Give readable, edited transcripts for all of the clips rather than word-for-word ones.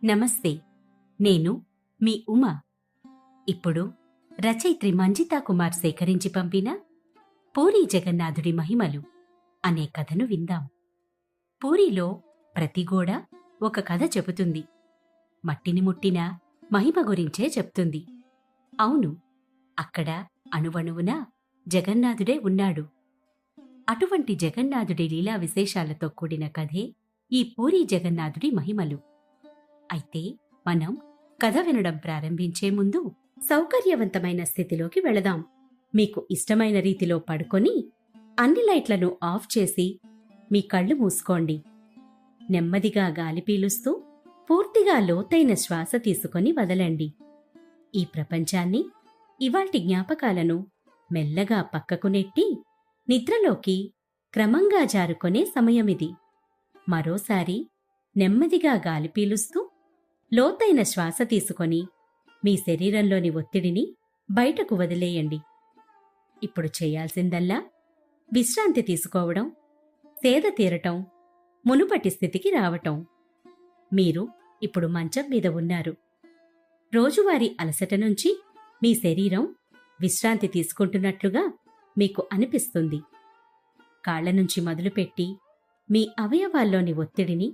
నమస్తే. నేను మీ ఉమ. ఇప్పుడు రచయిత్రి మంజితా కుమార్ సేకరించి పంపిన పూరీ జగన్నాథుడి మహిమలు అనే కథను విందాం. పూరీలో ప్రతి గోడ ఒక కథ చెబుతుంది. మట్టిని ముట్టిన మహిమ గురించే చెప్తుంది. అవును, అక్కడ అణువణువున జగన్నాథుడే ఉన్నాడు. అటువంటి జగన్నాథుడి లీలా విశేషాలతో కూడిన కథే ఈ పూరీ జగన్నాథుడి మహిమలు. అయితే మనం కథ వినడం ప్రారంభించే ముందు సౌకర్యవంతమైన స్థితిలోకి వెళదాం. మీకు ఇష్టమైన రీతిలో పడుకొని అన్ని లైట్లను ఆఫ్ చేసి మీ కళ్ళు మూసుకోండి. నెమ్మదిగా గాలి పీలుస్తూ పూర్తిగా లోతైన శ్వాస తీసుకొని వదలండి. ఈ ప్రపంచాన్ని, ఇవాల్టి జ్ఞాపకాలను మెల్లగా పక్కకు నెట్టి నిద్రలోకి క్రమంగా జారుకొనే సమయమిది. మరోసారి నెమ్మదిగా గాలి పీలుస్తూ లోతైన శ్వాస తీసుకొని మీ శరీరంలోని ఒత్తిడిని బయటకు వదిలేయండి. ఇప్పుడు చేయాల్సిందల్లా విశ్రాంతి తీసుకోవడం, సేద తీరటం, మునుపటి స్థితికి రావటం. మీరు ఇప్పుడు మంచం మీద ఉన్నారు. రోజువారీ అలసట నుంచి మీ శరీరం విశ్రాంతి తీసుకుంటున్నట్లుగా మీకు అనిపిస్తుంది. కాళ్ల నుంచి మొదలుపెట్టి మీ అవయవాల్లోని ఒత్తిడిని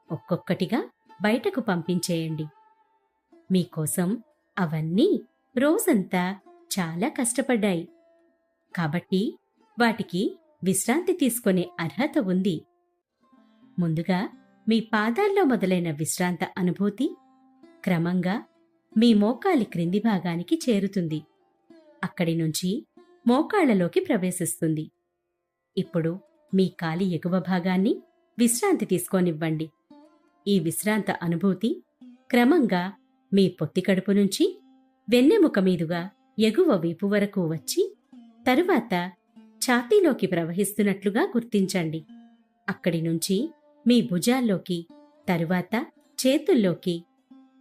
ఒక్కొక్కటిగా బయటకు పంపించేయండి. మీకోసం అవన్నీ రోజంతా చాలా కష్టపడ్డాయి. కాబట్టి వాటికి విశ్రాంతి తీసుకునే అర్హత ఉంది. ముందుగా మీ పాదాల్లో మొదలైన విశ్రాంత అనుభూతి క్రమంగా మీ మోకాలి క్రింది భాగానికి చేరుతుంది. అక్కడి నుంచి మోకాళ్లలోకి ప్రవేశిస్తుంది. ఇప్పుడు మీ కాలి ఎగువ భాగాన్ని విశ్రాంతి తీసుకోనివ్వండి. ఈ విశ్రాంత అనుభూతి క్రమంగా మీ పొత్తికడుపు నుంచి వెన్నెముక మీదుగా ఎగువ వీపు వరకు వచ్చి తరువాత ఛాతీలోకి ప్రవహిస్తున్నట్లుగా గుర్తించండి. అక్కడి నుంచి మీ భుజాల్లోకి, తరువాత చేతుల్లోకి,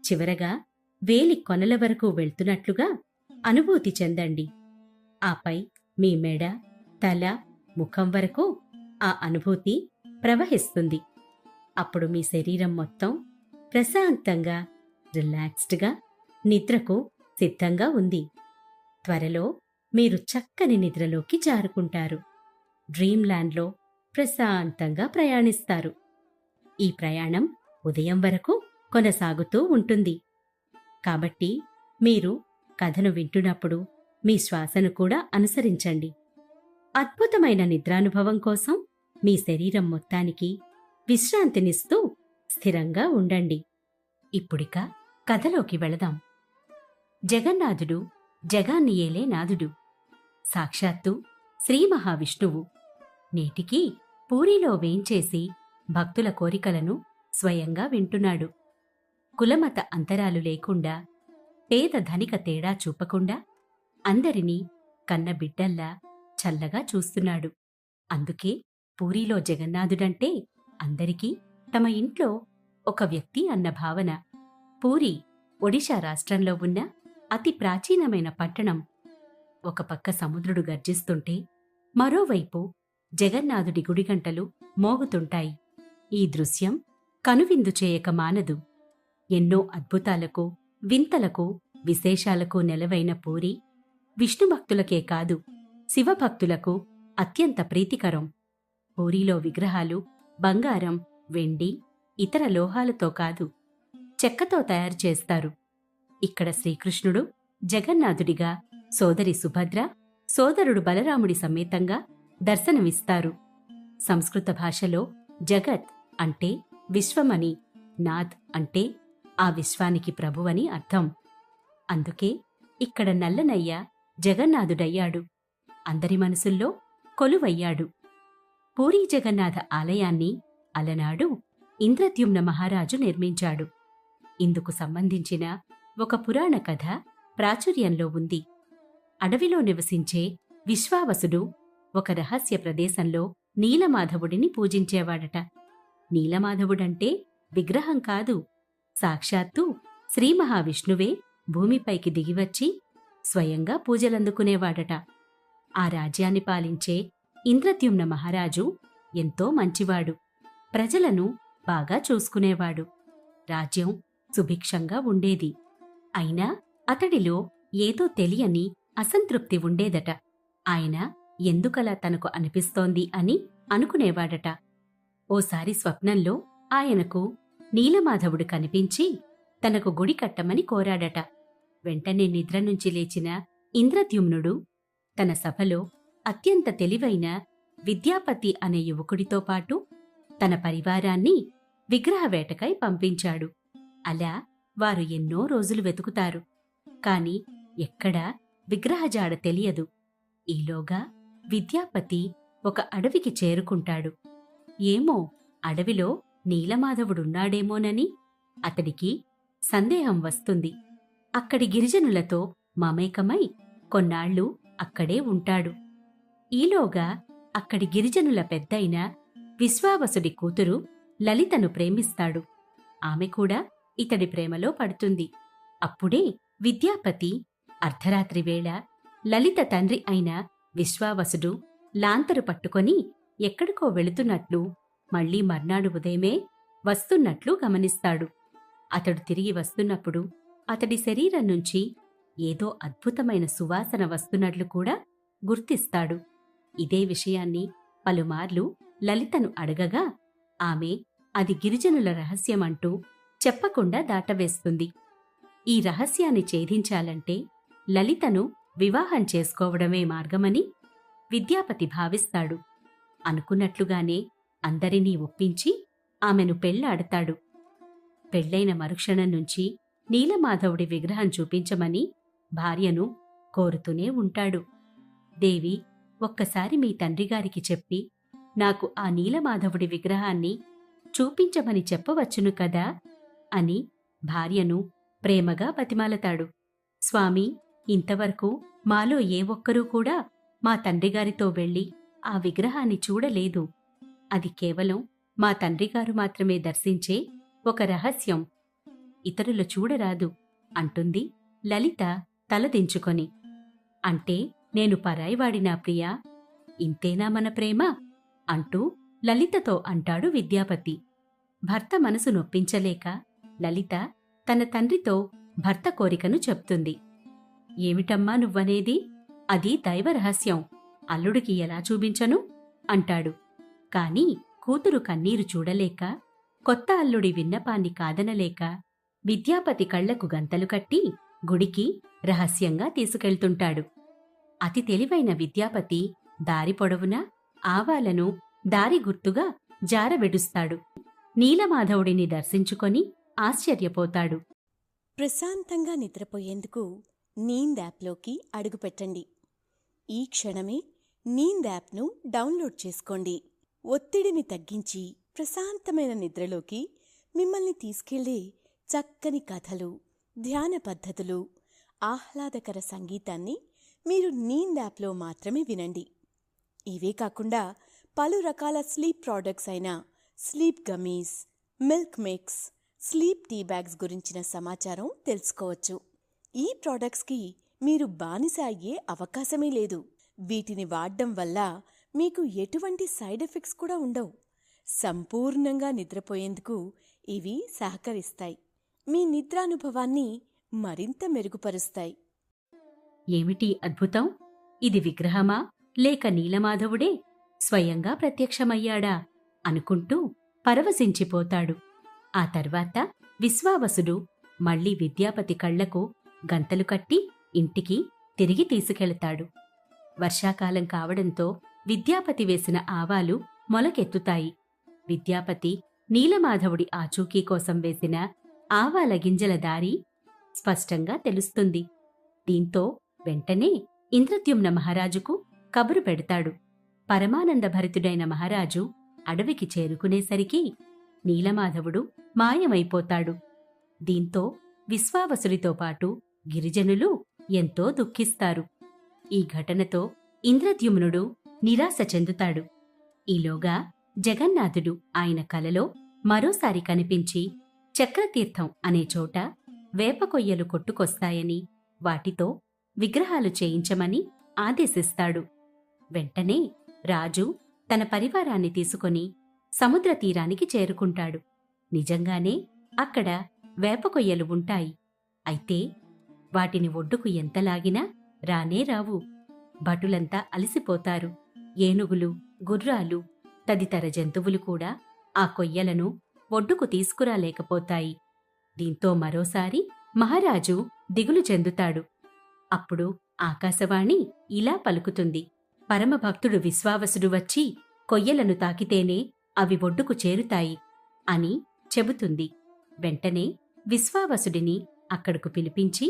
చివరగా వేలి కొనల వరకు వెళ్తున్నట్లుగా అనుభూతి చెందండి. ఆపై మీ మెడ, తల, ముఖం వరకు ఆ అనుభూతి ప్రవహిస్తుంది. అప్పుడు మీ శరీరం మొత్తం ప్రశాంతంగా, రిలాక్స్డ్గా నిద్రకు సిద్ధంగా ఉంది. త్వరలో మీరు చక్కని నిద్రలోకి జారుకుంటారు. డ్రీమ్ ల్యాండ్లో ప్రశాంతంగా ప్రయాణిస్తారు. ఈ ప్రయాణం ఉదయం వరకు కొనసాగుతూ ఉంటుంది. కాబట్టి మీరు కథను వింటున్నప్పుడు మీ శ్వాసను కూడా అనుసరించండి. అద్భుతమైన నిద్రానుభవం కోసం మీ శరీరం మొత్తానికి విశ్రాంతినిస్తూ స్థిరంగా ఉండండి. ఇప్పుడిక కథలోకి వెళదాం. జగన్నాథుడు జగాన్ని ఏలే నాథుడు. సాక్షాత్తు శ్రీ మహావిష్ణువు నేటికీ పూరీలో వేంచేసి భక్తుల కోరికలను స్వయంగా వింటున్నాడు. కులమత అంతరాలు లేకుండా, పేద ధనిక తేడా చూపకుండా అందరినీ కన్న బిడ్డల్లా చల్లగా చూస్తున్నాడు. అందుకే పూరీలో జగన్నాథుడంటే అందరికీ తమ ఇంట్లో ఒక వ్యక్తి అన్న భావన. పూరీ ఒడిషా రాష్ట్రంలో ఉన్న అతి ప్రాచీనమైన పట్టణం. ఒక పక్క సముద్రుడు గర్జిస్తుంటే మరోవైపు జగన్నాథుడి గుడిగంటలు మోగుతుంటాయి. ఈ దృశ్యం కనువిందు చేయక మానదు. ఎన్నో అద్భుతాలకు, వింతలకు, విశేషాలకు నెలవైన పూరీ విష్ణుభక్తులకే కాదు, శివభక్తులకు అత్యంత ప్రీతికరం. పూరీలో విగ్రహాలు బంగారం, వెండి, ఇతర లోహాలతో కాదు, చెక్కతో తయారు చేస్తారు. ఇక్కడ శ్రీకృష్ణుడు జగన్నాథుడిగా, సోదరి సుభద్ర, సోదరుడు బలరాముడి సమేతంగా దర్శనమిస్తారు. సంస్కృత భాషలో జగత్ అంటే విశ్వమని, నాథ్ అంటే ఆ విశ్వానికి ప్రభువని అర్థం. అందుకే ఇక్కడ నల్లనయ్య జగన్నాథుడయ్యాడు, అందరి మనసుల్లో కొలువయ్యాడు. పూరీ జగన్నాథ ఆలయాన్ని అలనాడు ఇంద్రద్యుమ్న మహారాజు నిర్మించాడు. ఇందుకు సంబంధించిన ఒక పురాణ కథ ప్రాచుర్యంలో ఉంది. అడవిలో నివసించే విశ్వావసుడు ఒక రహస్య ప్రదేశంలో నీలమాధవుడిని పూజించేవాడట. నీలమాధవుడంటే విగ్రహం కాదు, సాక్షాత్తు శ్రీ మహావిష్ణువే భూమిపైకి దిగివచ్చి స్వయంగా పూజలందుకునేవాడట. ఆ రాజ్యాన్ని పాలించే ఇంద్రద్యుమ్న మహారాజు ఎంతో మంచివాడు. ప్రజలను బాగా చూసుకునేవాడు. రాజ్యం సుభిక్షంగా ఉండేది. అయినా అతడిలో ఏదో తెలియని అసంతృప్తి ఉండేదట. ఆయన ఎందుకలా తనకు అనిపిస్తోంది అని అనుకునేవాడట. ఓసారి స్వప్నంలో ఆయనకు నీలమాధవుడు కనిపించి తనకు గుడి కట్టమని కోరాడట. వెంటనే నిద్ర నుంచి లేచిన ఇంద్రద్యుమ్నుడు తన సభలో అత్యంత తెలివైన విద్యాపతి అనే యువకుడితో పాటు తన పరివారాన్ని విగ్రహవేటకై పంపించాడు. అలా వారు ఎన్నో రోజులు వెతుకుతారు. కాని ఎక్కడా విగ్రహజాడ తెలియదు. ఈలోగా విద్యాపతి ఒక అడవికి చేరుకుంటాడు. ఏమో అడవిలో నీలమాధవుడున్నాడేమోనని అతడికి సందేహం వస్తుంది. అక్కడి గిరిజనులతో మమేకమై కొన్నాళ్లు అక్కడే ఉంటాడు. ఈలోగా అక్కడి గిరిజనుల పెద్దయిన విశ్వావసుడి కూతురు లలితను ప్రేమిస్తాడు. ఆమె కూడా ఇతడి ప్రేమలో పడుతుంది. అప్పుడే విద్యాపతి అర్ధరాత్రి వేళ లలిత తండ్రి అయిన విశ్వావసుడు లాంతరు పట్టుకొని ఎక్కడికో వెళుతున్నట్లు, మళ్లీ మర్నాడు ఉదయమే వస్తున్నట్లు గమనిస్తాడు. అతడు తిరిగి వస్తున్నప్పుడు అతడి శరీరం నుంచి ఏదో అద్భుతమైన సువాసన వస్తున్నట్లు కూడా గుర్తిస్తాడు. ఇదే విషయాన్ని పలుమార్లు లలితను అడగగా ఆమె అది గిరిజనుల రహస్యమంటూ చెప్పకుండా దాటవేస్తుంది. ఈ రహస్యాన్ని ఛేదించాలంటే లలితను వివాహం చేసుకోవడమే మార్గమని విద్యాపతి భావిస్తాడు. అనుకున్నట్లుగానే అందరినీ ఒప్పించి ఆమెను పెళ్లాడతాడు. పెళ్లైన మరుక్షణం నుంచి నీలమాధవుడి విగ్రహం చూపించమని భార్యను కోరుతూనే ఉంటాడు. దేవి, ఒక్కసారి మీ తండ్రిగారికి చెప్పి నాకు ఆ నీలమాధవుడి విగ్రహాన్ని చూపించమని చెప్పవచ్చును కదా అని భార్యను ప్రేమగా బతిమాలతాడు. స్వామి, ఇంతవరకు మాలో ఏ ఒక్కరూ కూడా మా తండ్రిగారితో వెళ్ళి ఆ విగ్రహాన్ని చూడలేదు. అది కేవలం మా తండ్రిగారు మాత్రమే దర్శించే ఒక రహస్యం. ఇతరులు చూడరాదు అంటుంది లలిత తలదించుకొని. అంటే నేను పరాయివాడినా ప్రియా? ఇంతేనా మన ప్రేమ అంటూ లలితతో అంటాడు విద్యాపతి. భర్త మనసు నొప్పించలేక లలిత తన తండ్రితో భర్త కోరికను చెప్తుంది. ఏమిటమ్మా నువ్వనేది? అది దైవరహస్యం, అల్లుడికి ఎలా చూపించను అంటాడు. కాని కూతురు కన్నీరు చూడలేక, కొత్త అల్లుడి విన్నపాన్ని కాదనలేక విద్యాపతి కళ్లకు గంతలు కట్టి గుడికి రహస్యంగా తీసుకెళ్తుంటాడు. అతి తెలివైన విద్యాపతి దారి పొడవునా ఆవాలను దారి గుర్తుగా జారబెడుస్తాడు. నీలమాధవుడిని దర్శించుకొని ఆశ్చర్యపోతాడు. ప్రశాంతంగా నిద్రపోయేందుకు నీంద్ యాప్లోకి అడుగుపెట్టండి. ఈ క్షణమే నీంద్ యాప్ను డౌన్లోడ్ చేసుకోండి. ఒత్తిడిని తగ్గించి ప్రశాంతమైన నిద్రలోకి మిమ్మల్ని తీసుకెళ్లే చక్కని కథలు, ధ్యాన పద్ధతులు, ఆహ్లాదకర సంగీతాన్ని మీరు నీంద్ యాప్లో మాత్రమే వినండి. ఇవే కాకుండా పలు రకాల స్లీప్ ప్రోడక్ట్స్ అయిన sleep gummies, milk mix, sleep tea bags గురించిన సమాచారం తెలుసుకోవచ్చు. ఈ ప్రోడక్ట్స్కి మీరు బానిస అయ్యే అవకాశమే లేదు. వీటిని వాడడం వల్ల మీకు ఎటువంటి సైడ్ ఎఫెక్ట్స్ కూడా ఉండవు. సంపూర్ణంగా నిద్రపోయేందుకు ఇవి సహకరిస్తాయి. మీ నిద్రానుభవాన్ని మరింత మెరుగుపరుస్తాయి. ఏమిటి అద్భుతం! ఇది విగ్రహమా లేక నీలమాధవుడే స్వయంగా ప్రత్యక్షమయ్యాడా అనుకుంటూ పరవశించిపోతాడు. ఆ తర్వాత విశ్వావసుడు మళ్లీ విద్యాపతి కళ్లకు గంతలు కట్టి ఇంటికి తిరిగి తీసుకెళతాడు. వర్షాకాలం కావడంతో విద్యాపతి వేసిన ఆవాలు మొలకెత్తుతాయి. విద్యాపతి నీలమాధవుడి ఆచూకీ కోసం వేసిన ఆవాల గింజల దారి స్పష్టంగా తెలుస్తుంది. దీంతో వెంటనే ఇంద్రద్యుమ్న మహారాజుకు కబురు పెడతాడు. పరమానందభరితుడైన మహారాజు అడవికి చేరుకునేసరికి నీలమాధవుడు మాయమైపోతాడు. దీంతో విశ్వావసుడితో పాటు గిరిజనులు ఎంతో దుఃఖిస్తారు. ఈ ఘటనతో ఇంద్రద్యుమ్నుడు నిరాశ చెందుతాడు. ఈలోగా జగన్నాథుడు ఆయన కలలో మరోసారి కనిపించి చక్రతీర్థం అనే చోట వేపకొయ్యలు కొట్టుకొస్తాయని, వాటితో విగ్రహాలు చేయించమని ఆదేశిస్తాడు. వెంటనే రాజు తన పరివారాన్ని తీసుకొని సముద్ర తీరానికి చేరుకుంటాడు. నిజంగానే అక్కడ వేప కొయ్యలు ఉంటాయి. అయితే వాటిని ఒడ్డుకు ఎంత లాగినా రానే రావు. భటులంతా అలసిపోతారు. ఏనుగులు, గుర్రాలు తదితర జంతువులు కూడా ఆ కొయ్యలను ఒడ్డుకు తీసుకురాలేకపోతాయి. దీంతో మరోసారి మహారాజు దిగులు చెందుతాడు. అప్పుడు ఆకాశవాణి ఇలా పలుకుతుంది: పరమభక్తుడు విశ్వావసుడు వచ్చి కొయ్యలను తాకితేనే అవి ఒడ్డుకు చేరుతాయి అని చెబుతుంది. వెంటనే విశ్వావసుడిని అక్కడకు పిలిపించి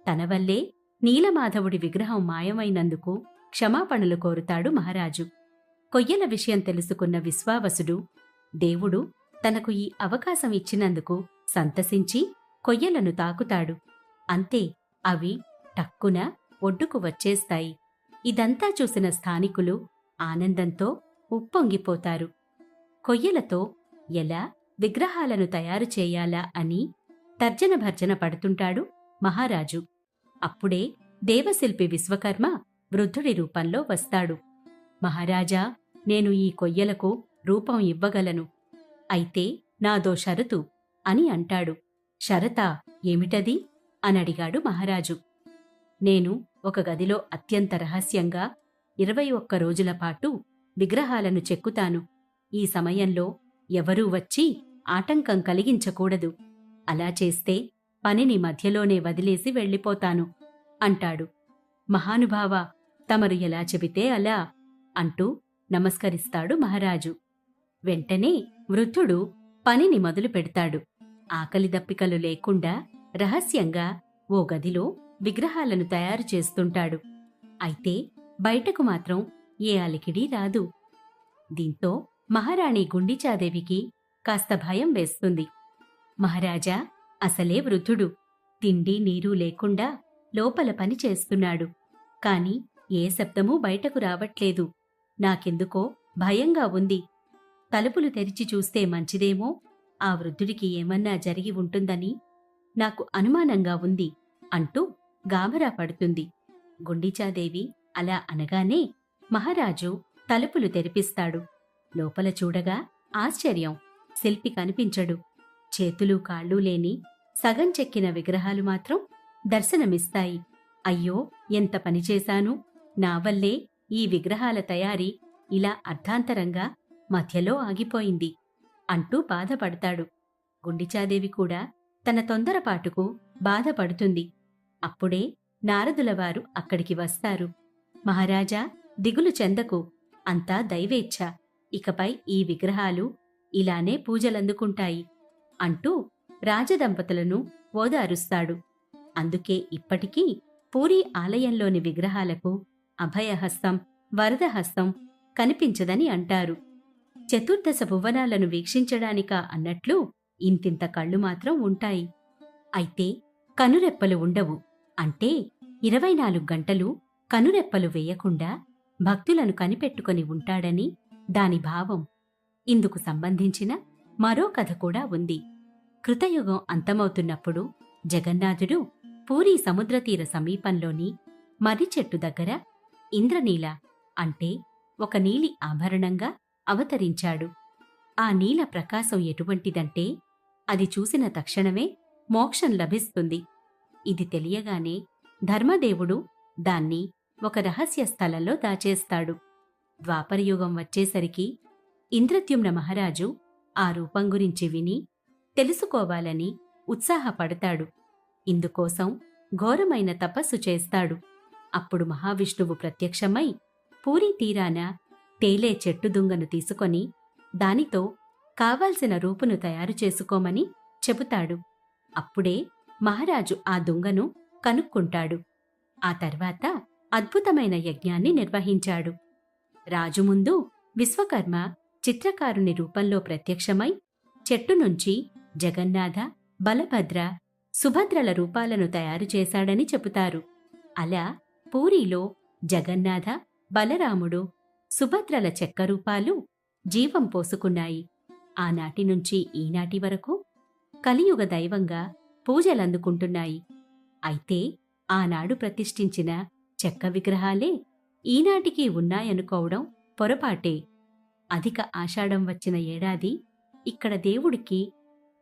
తన వల్లే నీలమాధవుడి విగ్రహం మాయమైనందుకు క్షమాపణలు కోరుతాడు మహారాజు. కొయ్యల విషయం తెలుసుకున్న విశ్వావసుడు దేవుడు తనకు ఈ అవకాశం ఇచ్చినందుకు సంతసించి కొయ్యలను తాకుతాడు. అంతే, అవి టక్కున ఒడ్డుకు వచ్చేస్తాయి. ఇదంతా చూసిన స్థానికులు ఆనందంతో ఉప్పొంగిపోతారు. కొయ్యలతో ఎలా విగ్రహాలను తయారు చేయాలా అని తర్జన భర్జన పడుతుంటాడు మహారాజు. అప్పుడే దేవశిల్పి విశ్వకర్మ వృద్ధుడి రూపంలో వస్తాడు. మహారాజా, నేను ఈ కొయ్యలకు రూపం ఇవ్వగలను. అయితే నాదో షరతు అని అంటాడు. షరతా? ఏమిటది అనడిగాడు మహారాజు. నేను ఒక గదిలో అత్యంత రహస్యంగా 21 రోజుల పాటు విగ్రహాలను చెక్కుతాను. ఈ సమయంలో ఎవరూ వచ్చి ఆటంకం కలిగించకూడదు. అలా చేస్తే పనిని మధ్యలోనే వదిలేసి వెళ్ళిపోతాను అంటాడు. మహానుభావా, తమరు ఎలా చెబితే అలా అంటూ నమస్కరిస్తాడు మహారాజు. వెంటనే వృద్ధుడు పనిని మొదలు పెడతాడు. ఆకలి దప్పికలు లేకుండా రహస్యంగా ఓ గదిలో విగ్రహాలను తయారు చేస్తుంటాడు. అయితే బయటకు మాత్రం ఏ అలికిడి రాదు. దీంతో మహారాణి గుండిచాదేవికి కాస్త భయం వేస్తుంది. మహారాజా, అసలే వృద్ధుడు తిండి నీరు లేకుండా లోపల పని చేస్తున్నాడు. కాని ఏ శబ్దమూ బయటకు రావట్లేదు. నాకెందుకో భయంగా ఉంది. తలుపులు తెరిచి చూస్తే మంచిదేమో, ఆ వృద్ధుడికి ఏమన్నా జరిగి ఉంటుందని నాకు అనుమానంగా ఉంది అంటూ గాభరా పడుతుంది. గుండిచాదేవి అలా అనగానే మహారాజు తలుపులు తెరిపిస్తాడు. లోపల చూడగా ఆశ్చర్యం! శిల్పి కనిపించడు. చేతులు కాళ్ళూ లేని సగం చెక్కిన విగ్రహాలు మాత్రం దర్శనమిస్తాయి. అయ్యో, ఎంత పనిచేశాను! నా వల్లే ఈ విగ్రహాల తయారీ ఇలా అర్ధాంతరంగా మధ్యలో ఆగిపోయింది అంటూ బాధపడతాడు. గుండిచాదేవి కూడా తన తొందరపాటుకు బాధపడుతుంది. అప్పుడే నారదులవారు అక్కడికి వస్తారు. మహారాజా, దిగులు చెందకు, అంతా దైవేచ్ఛ. ఇకపై ఈ విగ్రహాలు ఇలానే పూజలందుకుంటాయి అంటూ రాజదంపతులను ఓదారుస్తాడు. అందుకే ఇప్పటికీ పూరీ ఆలయంలోని విగ్రహాలకు అభయహస్తం, వరదహస్తం కనిపించదని అంటారు. చతుర్దశ భువనాలను వీక్షించడానికా అన్నట్లు ఇంతింత కళ్ళు మాత్రం ఉంటాయి. అయితే కనురెప్పలు ఉండవు. అంటే 24 గంటలు కనురెప్పలు వేయకుండా భక్తులను కనిపెట్టుకొని ఉంటాడని దాని భావం. ఇందుకు సంబంధించిన మరో కథ కూడా ఉంది. కృతయుగం అంతమవుతున్నప్పుడు జగన్నాథుడు పూరీ సముద్రతీర సమీపంలోని మర్రి చెట్టు దగ్గర ఇంద్రనీల అంటే ఒక నీలి ఆభరణంగా అవతరించాడు. ఆ నీల ప్రకాశం ఎటువంటిదంటే అది చూసిన తక్షణమే మోక్షం లభిస్తుంది. ఇది తెలియగానే ధర్మదేవుడు దాన్ని ఒక రహస్య స్థలంలో దాచేస్తాడు. ద్వాపరయుగం వచ్చేసరికి ఇంద్రద్యుమ్న మహారాజు ఆ రూపం గురించి విని తెలుసుకోవాలని ఉత్సాహపడతాడు. ఇందుకోసం ఘోరమైన తపస్సు చేస్తాడు. అప్పుడు మహావిష్ణువు ప్రత్యక్షమై పూరీ తీరాన తేలే చెట్టు దుంగను తీసుకొని దానితో కావాల్సిన రూపును తయారు చేసుకోమని చెబుతాడు. అప్పుడే మహారాజు ఆ దుంగను కనుక్కుంటాడు. ఆ తర్వాత అద్భుతమైన యజ్ఞాన్ని నిర్వహించాడు. రాజు ముందు విశ్వకర్మ చిత్రకారుని రూపంలో ప్రత్యక్షమై చెట్టు నుంచి జగన్నాథ, బలభద్ర, సుభద్రల రూపాలను తయారు చేశాడని చెబుతారు. అలా పూరీలో జగన్నాథ, బలరాముడు, సుభద్రల చెక్క రూపాలు జీవం పోసుకున్నాయి. ఆనాటి నుంచి ఈనాటి వరకు కలియుగ దైవంగా పూజలందుకుంటున్నాయి. అయితే ఆనాడు ప్రతిష్ఠించిన చెక్క విగ్రహాలే ఈనాటికి ఉన్నాయనుకోవడం పొరపాటే. అధిక ఆషాఢం వచ్చిన ఏడాది ఇక్కడ దేవుడికి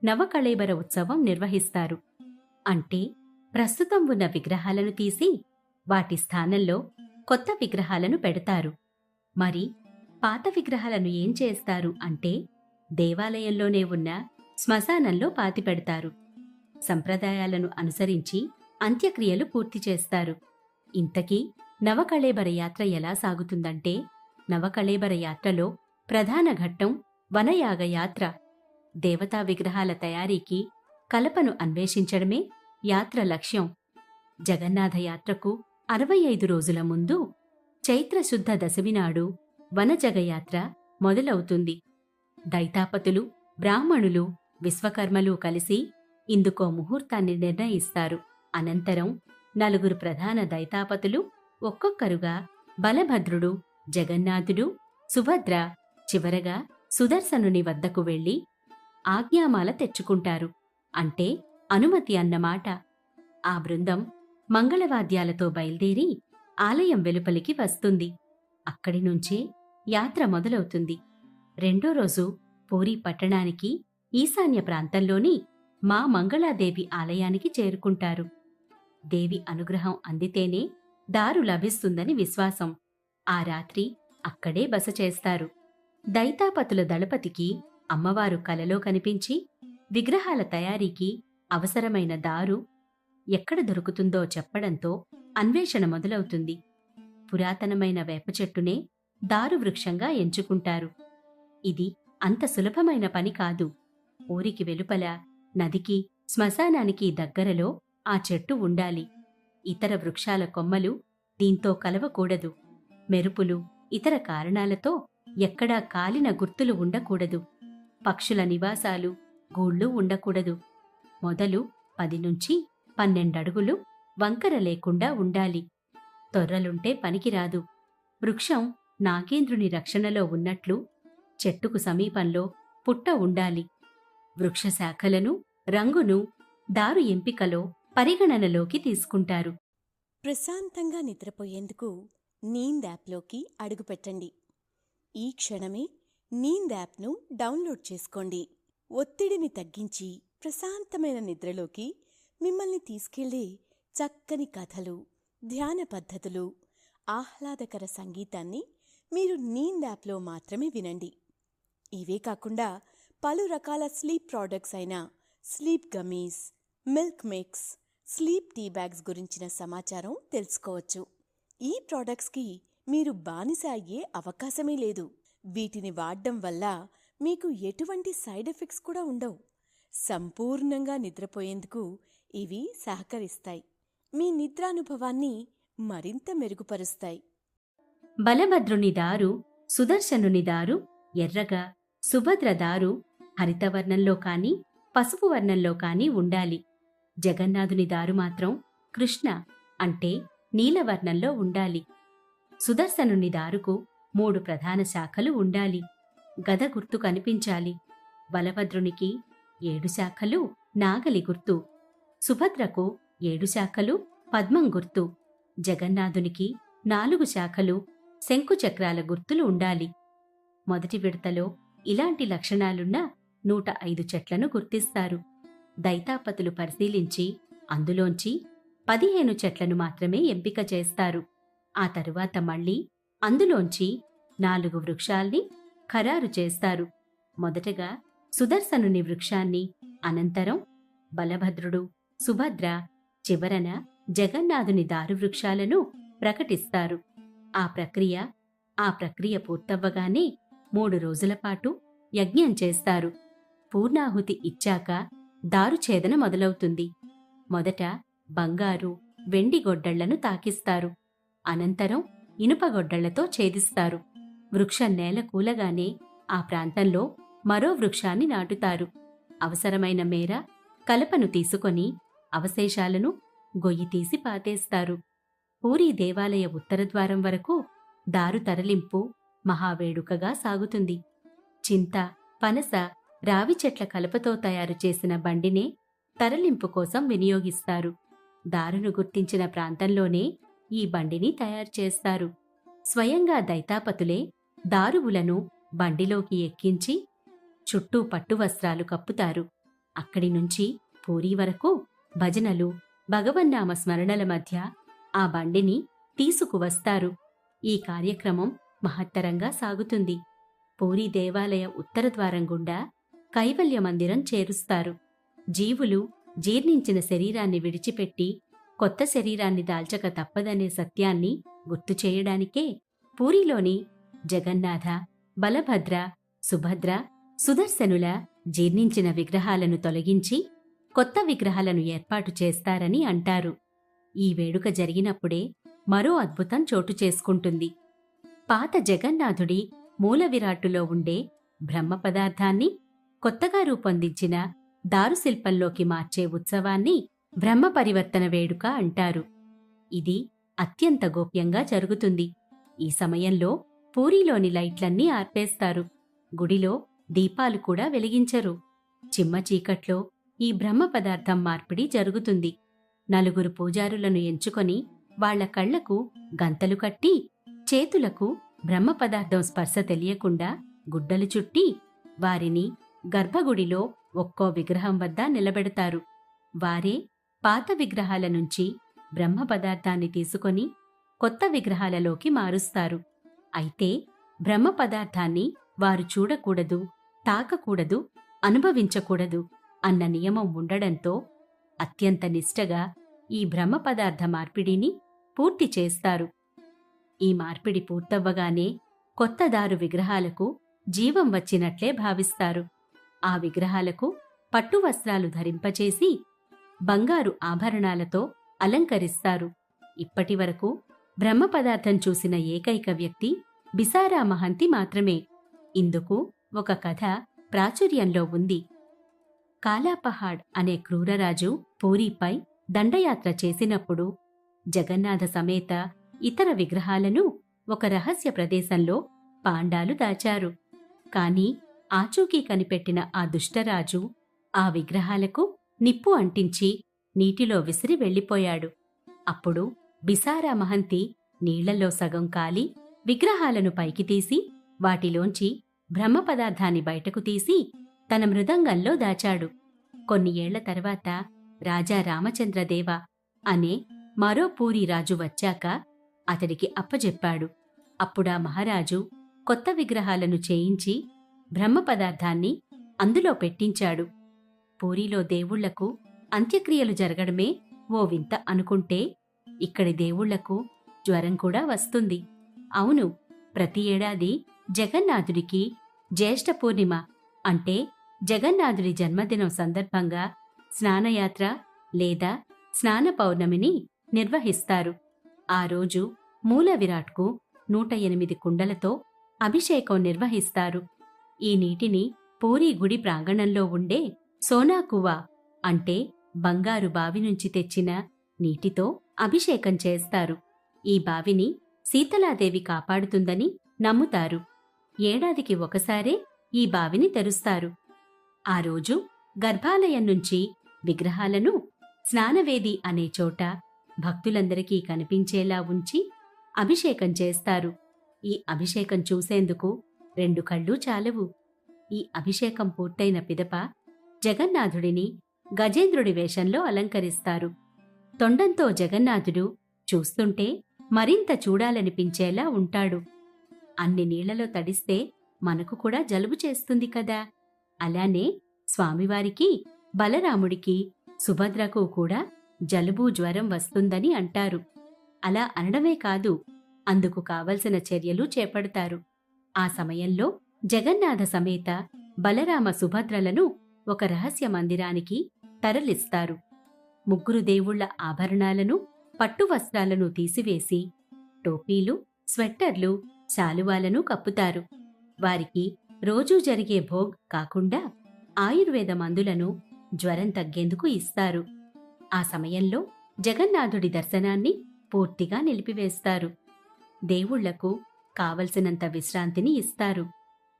నవకళేబర ఉత్సవం నిర్వహిస్తారు. అంటే ప్రస్తుతం ఉన్న విగ్రహాలను తీసి వాటి స్థానంలో కొత్త విగ్రహాలను పెడతారు. మరి పాత విగ్రహాలను ఏం చేస్తారు అంటే దేవాలయంలోనే ఉన్న శ్మశానంలో పాతిపెడతారు. సంప్రదాయాలను అనుసరించి అంత్యక్రియలు పూర్తి చేస్తారు. ఇంతకీ నవకళేబర యాత్ర ఎలా సాగుతుందంటే నవకళేబర యాత్రలో ప్రధాన ఘట్టం వనయాగ యాత్ర. దేవతా విగ్రహాల తయారీకి కలపను అన్వేషించడమే యాత్ర లక్ష్యం. జగన్నాథ యాత్రకు 65 రోజుల ముందు చైత్రశుద్ధ దశమి నాడు వనజగయాత్ర మొదలవుతుంది. దైతాపతులు, బ్రాహ్మణులు, విశ్వకర్మలు కలిసి ఇందుకో ముహూర్తాన్ని నిర్ణయిస్తారు. అనంతరం 4 ప్రధాన దైతాపతులు ఒక్కొక్కరుగా బలభద్రుడు, జగన్నాథుడు, సుభద్ర, చివరగా సుదర్శనుని వద్దకు వెళ్లి ఆజ్ఞామాల తెచ్చుకుంటారు. అంటే అనుమతి అన్నమాట. ఆ బృందం మంగళవాద్యాలతో బయల్దేరి ఆలయం వెలుపలికి వస్తుంది. అక్కడి నుంచే యాత్ర మొదలవుతుంది. రెండో రోజు పూరీ పట్టణానికి ఈశాన్య ప్రాంతంలోని మా మంగళాదేవి ఆలయానికి చేరుకుంటారు. దేవి అనుగ్రహం అందితేనే దారు లభిస్తుందని విశ్వాసం. ఆ రాత్రి అక్కడే బస చేస్తారు. దైతాపతుల దళపతికి అమ్మవారు కలలో కనిపించి విగ్రహాల తయారీకి అవసరమైన దారు ఎక్కడ దొరుకుతుందో చెప్పడంతో అన్వేషణ మొదలవుతుంది. పురాతనమైన వేప చెట్టునే దారు వృక్షంగా ఎంచుకుంటారు. ఇది అంత సులభమైన పని కాదు. ఊరికి వెలుపల నదికి, శ్మశానానికి దగ్గరలో ఆ చెట్టు ఉండాలి. ఇతర వృక్షాల కొమ్మలు దీంతో కలవకూడదు. మెరుపులు, ఇతర కారణాలతో ఎక్కడా కాలిన గుర్తులు ఉండకూడదు. పక్షుల నివాసాలు, గూళ్ళు ఉండకూడదు. మొదలు 10 నుంచి 12 అడుగులు వంకర లేకుండా ఉండాలి. తొర్రలుంటే పనికిరాదు. వృక్షం నాగేంద్రుని రక్షణలో ఉన్నట్లు చెట్టుకు సమీపంలో పుట్ట ఉండాలి. వృక్ష శాఖలను, రంగును దారు ఎంపికలో పరిగణనలోకి తీసుకుంటారు. ప్రశాంతంగా నిద్రపోయేందుకు నీంద్ యాప్లోకి అడుగుపెట్టండి. ఈ క్షణమే నీంద్ యాప్ను డౌన్లోడ్ చేసుకోండి. ఒత్తిడిని తగ్గించి ప్రశాంతమైన నిద్రలోకి మిమ్మల్ని తీసుకెళ్లే చక్కని కథలు, ధ్యాన పద్ధతులు, ఆహ్లాదకర సంగీతాన్ని మీరు నీంద్ యాప్లో మాత్రమే వినండి. ఇవే కాకుండా పలు రకాల స్లీప్ ప్రోడక్ట్స్ అయిన sleep gummies, milk mix, sleep tea bags గురించిన సమాచారం తెలుసుకోవచ్చు. ఈ ప్రోడక్ట్స్కి మీరు బానిస అయ్యే అవకాశమే లేదు. వీటిని వాడడం వల్ల మీకు ఎటువంటి సైడ్ ఎఫెక్ట్స్ కూడా ఉండవు. సంపూర్ణంగా నిద్రపోయేందుకు ఇవి సహకరిస్తాయి. మీ నిద్రానుభవాన్ని మరింత మెరుగుపరుస్తాయి. బలభద్రుని దారు, సుదర్శనుని దారు ఎర్రగా, సుభద్ర దారు హరితవర్ణంలో కాని, పసుపు వర్ణంలో కాని ఉండాలి. జగన్నాథుని దారు మాత్రం కృష్ణ అంటే నీలవర్ణంలో ఉండాలి. సుదర్శనుని దారుకు 3 ప్రధాన శాఖలు ఉండాలి. గద గుర్తు కనిపించాలి. బలభద్రునికి 7 శాఖలు నాగలి గుర్తు, సుభద్రకు 7 శాఖలు పద్మం గుర్తు, జగన్నాథునికి 4 శాఖలు శంకుచక్రాల గుర్తులు ఉండాలి. మొదటి విడతలో ఇలాంటి లక్షణాలున్న 105 చెట్లను గుర్తిస్తారు. దైతాపతులు పరిశీలించి అందులోంచి 15 చెట్లను మాత్రమే ఎంపిక చేస్తారు. ఆ తరువాత మళ్లీ అందులోంచి 4 వృక్షాల్ని ఖరారు చేస్తారు. మొదటగా సుదర్శనుని వృక్షాన్ని, అనంతరం బలభద్రుడు, సుభద్ర, చివరన జగన్నాథుని దారు వృక్షాలను ప్రకటిస్తారు. ఆ ప్రక్రియ పూర్తవ్వగానే 3 రోజులపాటు యజ్ఞం చేస్తారు. పూర్ణాహుతి ఇచ్చాక దారుఛేదన మొదలవుతుంది. మొదట బంగారు, వెండి గొడ్డళ్లను తాకిస్తారు. అనంతరం ఇనుప గొడ్డళ్లతో ఛేదిస్తారు. వృక్షం నేల కూలగానే ఆ ప్రాంతంలో మరో వృక్షాన్ని నాటుతారు. అవసరమైన మేర కలపను తీసుకొని అవశేషాలను గొయ్యి తీసి పాతేస్తారు. పూరీ దేవాలయ ఉత్తరద్వారం వరకు దారు తరలింపు మహావేడుకగా సాగుతుంది. చింత, పనస, రావి చెట్ల కలపతో తయారు చేసిన బండినే తరలింపు కోసం వినియోగిస్తారు. దారును గుర్తించిన ప్రాంతంలోనే ఈ బండిని తయారు చేస్తారు. స్వయంగా దైతాపతులే దారువులను బండిలోకి ఎక్కించి చుట్టూ పట్టువస్త్రాలు కప్పుతారు. అక్కడి నుంచి పూరీ వరకు భజనలు, భగవన్నామ స్మరణల మధ్య ఆ బండిని తీసుకువస్తారు. ఈ కార్యక్రమం మహత్తరంగా సాగుతుంది. పూరీ దేవాలయ ఉత్తర ద్వారం గుండా కైవల్య మందిరం చేరుస్తారు. జీవులు జీర్ణించిన శరీరాన్ని విడిచిపెట్టి కొత్త శరీరాన్ని దాల్చక తప్పదనే సత్యాన్ని గుర్తు చేయడానికే పూరీలోని జగన్నాథ, బలభద్ర, సుభద్ర, సుదర్శనుల జీర్ణించిన విగ్రహాలను తొలగించి కొత్త విగ్రహాలను ఏర్పాటు చేస్తారని అంటారు. ఈ వేడుక జరిగినప్పుడే మరో అద్భుతం చోటు చేసుకుంటుంది. పాత జగన్నాథుడి మూల విరాట్టులో ఉండే బ్రహ్మ పదార్థాన్ని కొత్తగా రూపొందించిన దారుశిల్పంలోకి మార్చే ఉత్సవాన్ని బ్రహ్మ పరివర్తన వేడుక అంటారు. ఇది అత్యంత గోప్యంగా జరుగుతుంది. ఈ సమయంలో పూరీలోని లైట్లన్నీ ఆర్పేస్తారు. గుడిలో దీపాలు కూడా వెలిగించరు. చిమ్మ చీకట్లో ఈ బ్రహ్మ పదార్థం మార్పిడి జరుగుతుంది. నలుగురు పూజారులను ఎంచుకొని వాళ్ల కళ్లకు గంతలు కట్టి, చేతులకు బ్రహ్మ పదార్థం స్పర్శ తెలియకుండా గుడ్డలు చుట్టి వారిని గర్భగుడిలో ఒక్కో విగ్రహం వద్ద నిలబెడతారు. వారే పాత విగ్రహాల నుంచి బ్రహ్మ పదార్థాన్ని తీసుకొని కొత్త విగ్రహాలలోకి మారుస్తారు. అయితే బ్రహ్మ పదార్థాన్ని వారు చూడకూడదు, తాకకూడదు, అనుభవించకూడదు అన్న నియమం ఉండడంతో అత్యంత నిష్టగా ఈ బ్రహ్మ పదార్థ మార్పిడిని పూర్తి చేస్తారు. ఈ మార్పిడి పూర్తవ్వగానే కొత్త దారు విగ్రహాలకు జీవం వచ్చినట్లే భావిస్తారు. ఆ విగ్రహాలకు పట్టు వస్త్రాలు ధరింపచేసి బంగారు ఆభరణాలతో అలంకరిస్తారు. ఇప్పటివరకు బ్రహ్మ పదార్థం చూసిన ఏకైక వ్యక్తి బిసారా మహంతి మాత్రమే. ఇందుకు ఒక కథ ప్రాచుర్యంలో ఉంది. కాలాపహాడ్ అనే క్రూరరాజు పూరీపై దండయాత్ర చేసినప్పుడు జగన్నాథ సమేత ఇతర విగ్రహాలను ఒక రహస్య ప్రదేశంలో పాండాలు దాచారు. కాని ఆచూకీ కనిపెట్టిన ఆ దుష్టరాజు ఆ విగ్రహాలకు నిప్పు అంటించి నీటిలో విసిరి వెళ్ళిపోయాడు. అప్పుడు బిసారా మహంతి నీళ్లలో సగం కాలి విగ్రహాలను పైకి తీసి వాటిలోంచి బ్రహ్మ పదార్థాన్ని బయటకు తీసి తన మృదంగంలో దాచాడు. కొన్ని ఏళ్ల తర్వాత రాజా రామచంద్రదేవ అనే మరో పూరీ రాజు వచ్చాక అతడికి అప్పజెప్పాడు. అప్పుడా మహారాజు కొత్త విగ్రహాలను చేయించి బ్రహ్మ పదార్థాన్ని అందులో పెట్టించాడు. పూరీలో దేవుళ్లకు అంత్యక్రియలు జరగడమే ఓ వింత అనుకుంటే ఇక్కడి దేవుళ్లకు జ్వరం కూడా వస్తుంది. అవును, ప్రతి ఏడాది జగన్నాథుడికి జ్యేష్ఠ పూర్ణిమ అంటే జగన్నాథుడి జన్మదినం సందర్భంగా స్నానయాత్ర లేదా స్నాన పౌర్ణమిని నిర్వహిస్తారు. ఆ రోజు మూల విరాట్కు 108 కుండలతో అభిషేకం నిర్వహిస్తారు. ఈ నీటిని పూరీ గుడి ప్రాంగణంలో ఉండే సోనాకువా అంటే బంగారు బావి నుంచి తెచ్చిన నీటితో అభిషేకం చేస్తారు. ఈ బావిని శీతలాదేవి కాపాడుతుందని నమ్ముతారు. ఏడాదికి ఒకసారే ఈ బావిని తెరుస్తారు. ఆ రోజు గర్భాలయం నుంచి విగ్రహాలను స్నానవేది అనే చోట భక్తులందరికీ కనిపించేలా ఉంచి అభిషేకం చేస్తారు. ఈ అభిషేకం చూసేందుకు 2 కళ్ళు చాలవు. ఈ అభిషేకం పూర్తయిన పిదప జగన్నాథుడిని గజేంద్రుడి వేషంలో అలంకరిస్తారు. తొండంతో జగన్నాథుడు చూస్తుంటే మరింత చూడాలనిపించేలా ఉంటాడు. అన్ని నీళ్లలో తడిస్తే మనకు కూడా జలుబు చేస్తుంది కదా. అలానే స్వామివారికి, బలరాముడికి, సుభద్రకు కూడా జలుబు, జ్వరం వస్తుందని అంటారు. అలా అనడమే కాదు, అందుకు కావలసిన చర్యలు చేపడతారు. ఆ సమయంలో జగన్నాథ సమేత బలరామ, సుభద్రలను ఒక రహస్య మందిరానికి తరలిస్తారు. 3 దేవుళ్ల ఆభరణాలను, పట్టు వస్త్రాలను తీసివేసి టోపీలు, స్వెట్టర్లు, శాలువాలను కప్పుతారు. వారికి రోజూ జరిగే భోగ్ కాకుండా ఆయుర్వేద మందులను జ్వరం తగ్గేందుకు ఇస్తారు. ఆ సమయంలో జగన్నాథుడి దర్శనాన్ని పూర్తిగా నిలిపివేస్తారు. దేవుళ్లకు కావలసినంత విశ్రాంతిని ఇస్తారు.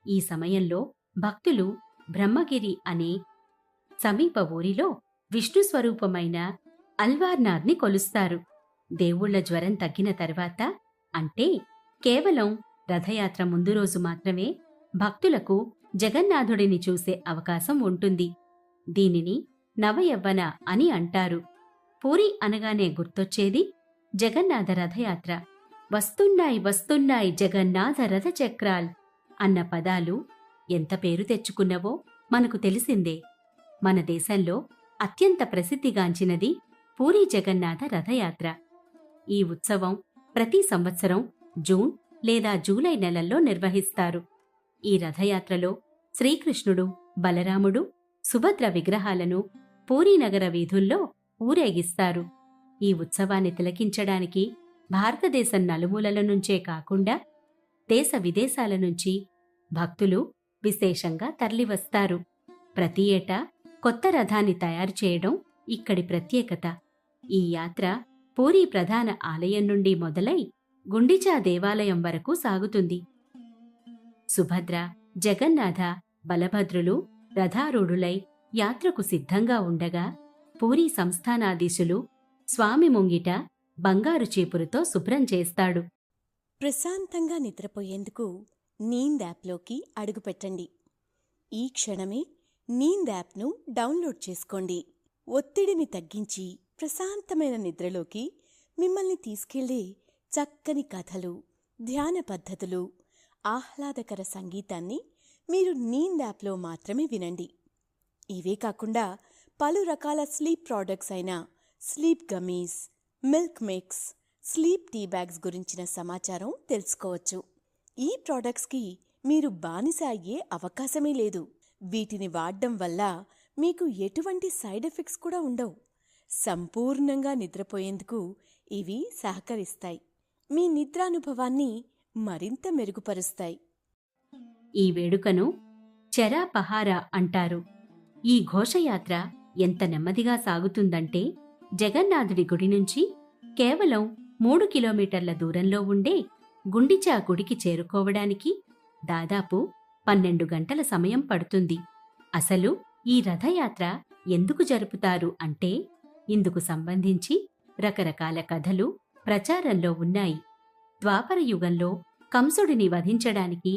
ఈ సమయంలో భక్తులు బ్రహ్మగిరి అనే సమీప ఊరిలో విష్ణు స్వరూపమైన అల్వార్నాథ్ని కొలుస్తారు. దేవుళ్ల జ్వరం తగ్గిన తర్వాత, అంటే కేవలం రథయాత్ర ముందు రోజు మాత్రమే భక్తులకు జగన్నాథుడిని చూసే అవకాశం ఉంటుంది. దీనిని నవయవ్వన అని అంటారు. పూరి అనగానే గుర్తొచ్చేది జగన్నాథ రథయాత్ర. వస్తున్నాయి వస్తున్నాయి జగన్నాథ రథచక్రాల్ అన్న పదాలు ఎంత పేరు తెచ్చుకున్నవో మనకు తెలిసిందే. మన దేశంలో అత్యంత ప్రసిద్ధిగాంచినది పూరీ జగన్నాథ రథయాత్ర. ఈ ఉత్సవం ప్రతి సంవత్సరం జూన్ లేదా జూలై నెలల్లో నిర్వహిస్తారు. ఈ రథయాత్రలో శ్రీకృష్ణుడు, బలరాముడు, సుభద్ర విగ్రహాలను పూరీనగర వీధుల్లో ఊరేగిస్తారు. ఈ ఉత్సవాన్ని తిలకించడానికి భారతదేశం నలుమూలల నుంచే కాకుండా దేశ విదేశాల నుంచి భక్తులు విశేషంగా తరలివస్తారు. ప్రతి ఏటా కొత్త రథాన్ని తయారు చేయడం ఇక్కడి ప్రత్యేకత. ఈ యాత్ర పూరీ ప్రధాన ఆలయం నుండి మొదలై గుండిచా దేవాలయం వరకు సాగుతుంది. సుభద్ర, జగన్నాథ, బలభద్రులు రథారూఢులై యాత్రకు సిద్ధంగా ఉండగా పూరీ సంస్థానాధీశులు స్వామి ముంగిట బంగారు చీపురుతో శుభ్రం చేస్తాడు. ప్రశాంతంగా నిద్రపోయేందుకు నీంద్ యాప్లోకి అడుగుపెట్టండి. ఈ క్షణమే నీంద్ యాప్ను డౌన్లోడ్ చేసుకోండి. ఒత్తిడిని తగ్గించి ప్రశాంతమైన నిద్రలోకి మిమ్మల్ని తీసుకెళ్లే చక్కని కథలు, ధ్యాన పద్ధతులు, ఆహ్లాదకర సంగీతాన్ని మీరు నీంద్ యాప్లో మాత్రమే వినండి. ఇవే కాకుండా పలు రకాల స్లీప్ ప్రోడక్ట్స్ అయిన sleep gummies, milk mix, sleep tea bags గురించిన సమాచారం తెలుసుకోవచ్చు. ఈ ప్రోడక్ట్స్కి మీరు బానిస అయ్యే అవకాశమే లేదు. వీటిని వాడడం వల్ల మీకు ఎటువంటి సైడ్ ఎఫెక్ట్స్ కూడా ఉండవు. సంపూర్ణంగా నిద్రపోయేందుకు ఇవి సహకరిస్తాయి. మీ నిద్రానుభవాన్ని మరింత మెరుగుపరుస్తాయి. ఈ వేడుకను చెరా పహారా అంటారు. ఈ ఘోషయాత్ర ఎంత నెమ్మదిగా సాగుతుందంటే జగన్నాథుడి గుడి నుంచి కేవలం 3 కిలోమీటర్ల దూరంలో ఉండే గుండిచా గుడికి చేరుకోవడానికి దాదాపు 12 గంటల సమయం పడుతుంది. అసలు ఈ రథయాత్ర ఎందుకు జరుపుతారు అంటే ఇందుకు సంబంధించి రకరకాల కథలు ప్రచారంలో ఉన్నాయి. ద్వాపర యుగంలో కంసుడిని వధించడానికి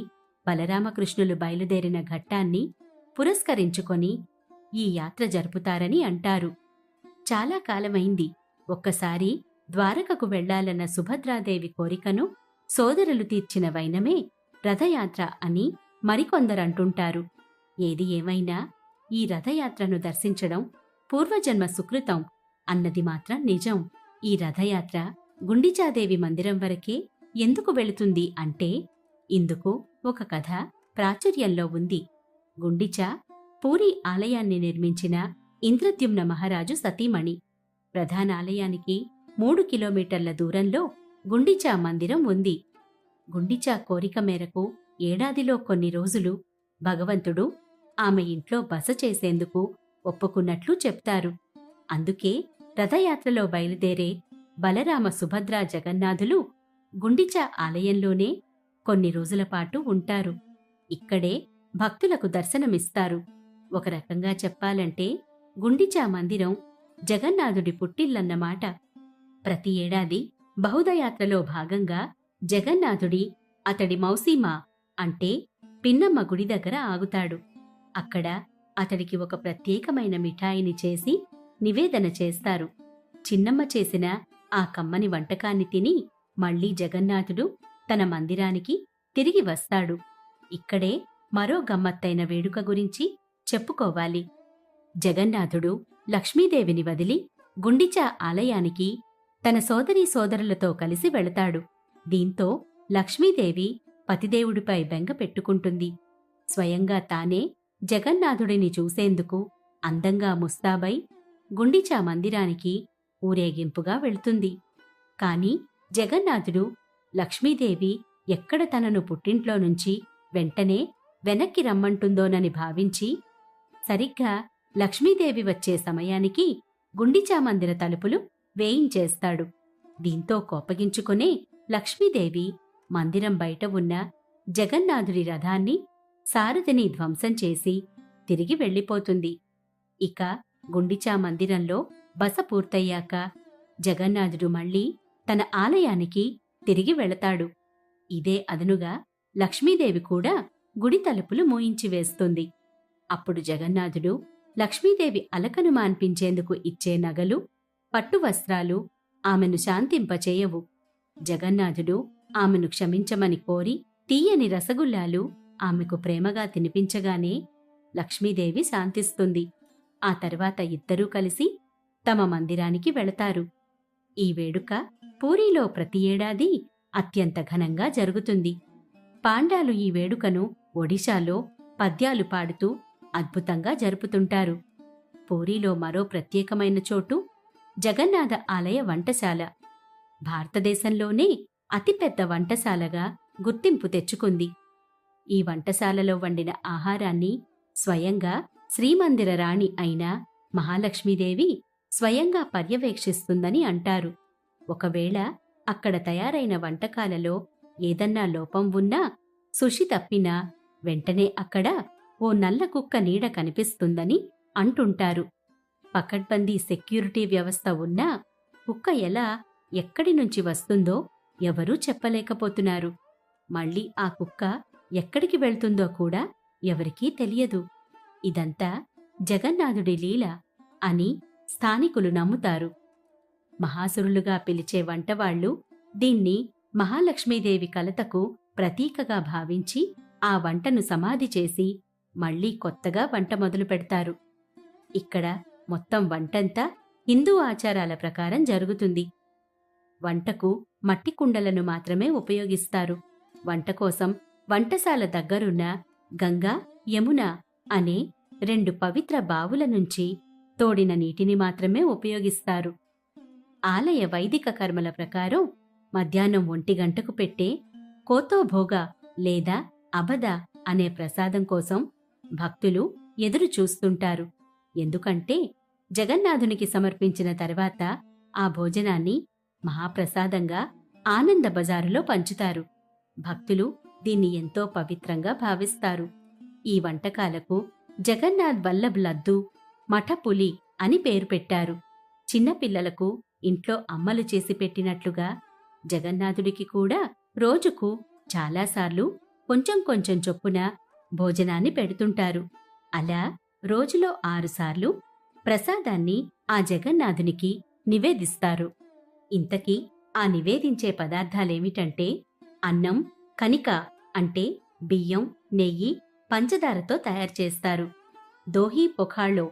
బలరామకృష్ణులు బయలుదేరిన ఘట్టాన్ని పురస్కరించుకొని ఈ యాత్ర జరుపుతారని అంటారు. చాలా కాలమైంది ఒక్కసారి ద్వారకకు వెళ్లాలన్న సుభద్రాదేవి కోరికను సోదరులు తీర్చిన వైనమే రథయాత్ర అని మరికొందరంటుంటారు. ఏది ఏమైనా ఈ రథయాత్రను దర్శించడం పూర్వజన్మ సుకృతం అన్నది మాత్రం నిజం. ఈ రథయాత్ర గుండిచాదేవి మందిరం వరకే ఎందుకు వెళుతుంది అంటే ఇందుకు ఒక కథ ప్రాచుర్యంలో ఉంది. గుండిచా పూరీ ఆలయాన్ని నిర్మించిన ఇంద్రద్యుమ్న మహారాజు సతీమణి. ప్రధాన ఆలయానికి 3 కిలోమీటర్ల దూరంలో గుండిచా మందిరం ఉంది. గుండిచా కోరిక మేరకు ఏడాదిలో కొన్ని రోజులు భగవంతుడు ఆమె ఇంట్లో బస చేసేందుకు ఒప్పుకున్నట్లు చెప్తారు. అందుకే రథయాత్రలో బయలుదేరే బలరామ, సుభద్ర, జగన్నాథులు గుండిచా ఆలయంలోనే కొన్ని రోజులపాటు ఉంటారు. ఇక్కడే భక్తులకు దర్శనమిస్తారు. ఒక రకంగా చెప్పాలంటే గుండిచా మందిరం జగన్నాథుడి పుట్టిల్లన్నమాట. ప్రతి ఏడాది బహుదయాత్రలో భాగంగా జగన్నాథుడి అతడి మౌసీమా అంటే పిన్నమ్మ గుడి దగ్గర ఆగుతాడు. అక్కడ అతడికి ఒక ప్రత్యేకమైన మిఠాయిని చేసి నివేదన చేస్తారు. చిన్నమ్మ చేసిన ఆ కమ్మని వంటకాన్ని తిని మళ్లీ జగన్నాథుడు తన మందిరానికి తిరిగి వస్తాడు. ఇక్కడే మరో గమ్మత్తైన వేడుక గురించి చెప్పుకోవాలి. జగన్నాథుడు లక్ష్మీదేవిని వదిలి గుండిచా ఆలయానికి తన సోదరీ సోదరులతో కలిసి వెళతాడు. దీంతో లక్ష్మీదేవి పతిదేవుడిపై బెంగ పెట్టుకుంటుంది. స్వయంగా తానే జగన్నాథుడిని చూసేందుకు అందంగా ముస్తాబై గుండిచా మందిరానికి ఊరేగింపుగా వెళుతుంది. కాని జగన్నాథుడు లక్ష్మీదేవి ఎక్కడ తనను పుట్టింట్లో నుంచి వెంటనే వెనక్కి రమ్మంటుందోనని భావించి సరిగ్గా లక్ష్మీదేవి వచ్చే సమయానికి గుండిచా మందిర తలుపులు వేయించేస్తాడు. దీంతో కోపగించుకునే లక్ష్మీదేవి మందిరం బయట ఉన్న జగన్నాథుడి రథాన్ని, సారథిని ధ్వంసం చేసి తిరిగి వెళ్ళిపోతుంది. ఇక గుండిచా మందిరంలో బస పూర్తయ్యాక జగన్నాథుడు మళ్లీ తన ఆలయానికి తిరిగి వెళతాడు. ఇదే అదనుగా లక్ష్మీదేవి కూడా గుడి తలుపులు మూయించివేస్తుంది. అప్పుడు జగన్నాథుడు లక్ష్మీదేవి అలకను మాన్పించేందుకు ఇచ్చే నగలు, పట్టు వస్త్రాలు ఆమెను శాంతింపచేయవు. జగన్నాథుడు ఆమెను క్షమించమని కోరి తీయని రసగుల్లాలు ఆమెకు ప్రేమగా తినిపించగానే లక్ష్మీదేవి శాంతిస్తుంది. ఆ తర్వాత ఇద్దరూ కలిసి తమ మందిరానికి వెళతారు. ఈ వేడుక పూరీలో ప్రతి ఏడాది అత్యంత ఘనంగా జరుగుతుంది. పాండాలు ఈ వేడుకను ఒడిశాలో పద్యాలు పాడుతూ అద్భుతంగా జరుపుతుంటారు. పూరీలో మరో ప్రత్యేకమైన చోటు జగన్నాథ ఆలయ వంటశాల. భారతదేశంలోనే అతిపెద్ద వంటశాలగా గుర్తింపు తెచ్చుకుంది. ఈ వంటశాలలో వండిన ఆహారాన్ని స్వయంగా శ్రీమందిర రాణి అయిన మహాలక్ష్మీదేవి స్వయంగా పర్యవేక్షిస్తుందని అంటారు. ఒకవేళ అక్కడ తయారైన వంటకాలలో ఏదన్నా లోపం ఉన్నా, సుషి తప్పినా వెంటనే అక్కడ ఓ నల్ల కుక్క నీడ కనిపిస్తుందని అంటుంటారు. పకడ్బందీ సెక్యూరిటీ వ్యవస్థ ఉన్నా కుక్క ఎలా, ఎక్కడి నుంచి వస్తుందో ఎవరూ చెప్పలేకపోతున్నారు. మళ్ళీ ఆ కుక్క ఎక్కడికి వెళ్తుందో కూడా ఎవరికీ తెలియదు. ఇదంతా జగన్నాథుడి లీల అని స్థానికులు నమ్ముతారు. మహాసురులుగా పిలిచే వంటవాళ్లు దీన్ని మహాలక్ష్మీదేవి కలతకు ప్రతీకగా భావించి ఆ వంటను సమాధి చేసి మళ్లీ కొత్తగా వంట మొదలు పెడతారు. ఇక్కడ మొత్తం వంటంతా హిందూ ఆచారాల ప్రకారం జరుగుతుంది. వంటకు మట్టి కుండలను మాత్రమే ఉపయోగిస్తారు. వంట కోసం వంటశాల దగ్గరున్న గంగా, యమున అనే 2 పవిత్ర బావుల నుంచి తోడిన నీటిని మాత్రమే ఉపయోగిస్తారు. ఆలయ వైదిక కర్మల ప్రకారం మధ్యాహ్నం 1 గంటకు పెట్టే కోతోభోగ లేదా అబద అనే ప్రసాదం కోసం భక్తులు ఎదురు చూస్తుంటారు. ఎందుకంటే జగన్నాథునికి సమర్పించిన తర్వాత ఆ భోజనాన్ని మహాప్రసాదంగా ఆనంద బజారులో పంచుతారు. భక్తులు దీన్ని ఎంతో పవిత్రంగా భావిస్తారు. ఈ వంటకాలకు జగన్నాథ్ వల్లభ్ లడ్డు, మఠపులి అని పేరు పెట్టారు. చిన్నపిల్లలకు ఇంట్లో అమ్మలు చేసి పెట్టినట్లుగా జగన్నాథుడికి కూడా రోజుకు చాలాసార్లు కొంచెం కొంచెం చొప్పున భోజనాన్ని పెడుతుంటారు. అలా రోజులో 6 సార్లు ప్రసాదాన్ని ఆ జగన్నాథునికి నివేదిస్తారు. ఇంతకీ ఆ నివేదించే పదార్థాలేమిటంటే అన్నం, కనిక అంటే బియ్యం, నెయ్యి, పంచదారతో తయారు చేస్తారు. దోహీ పొఖాళ్ళో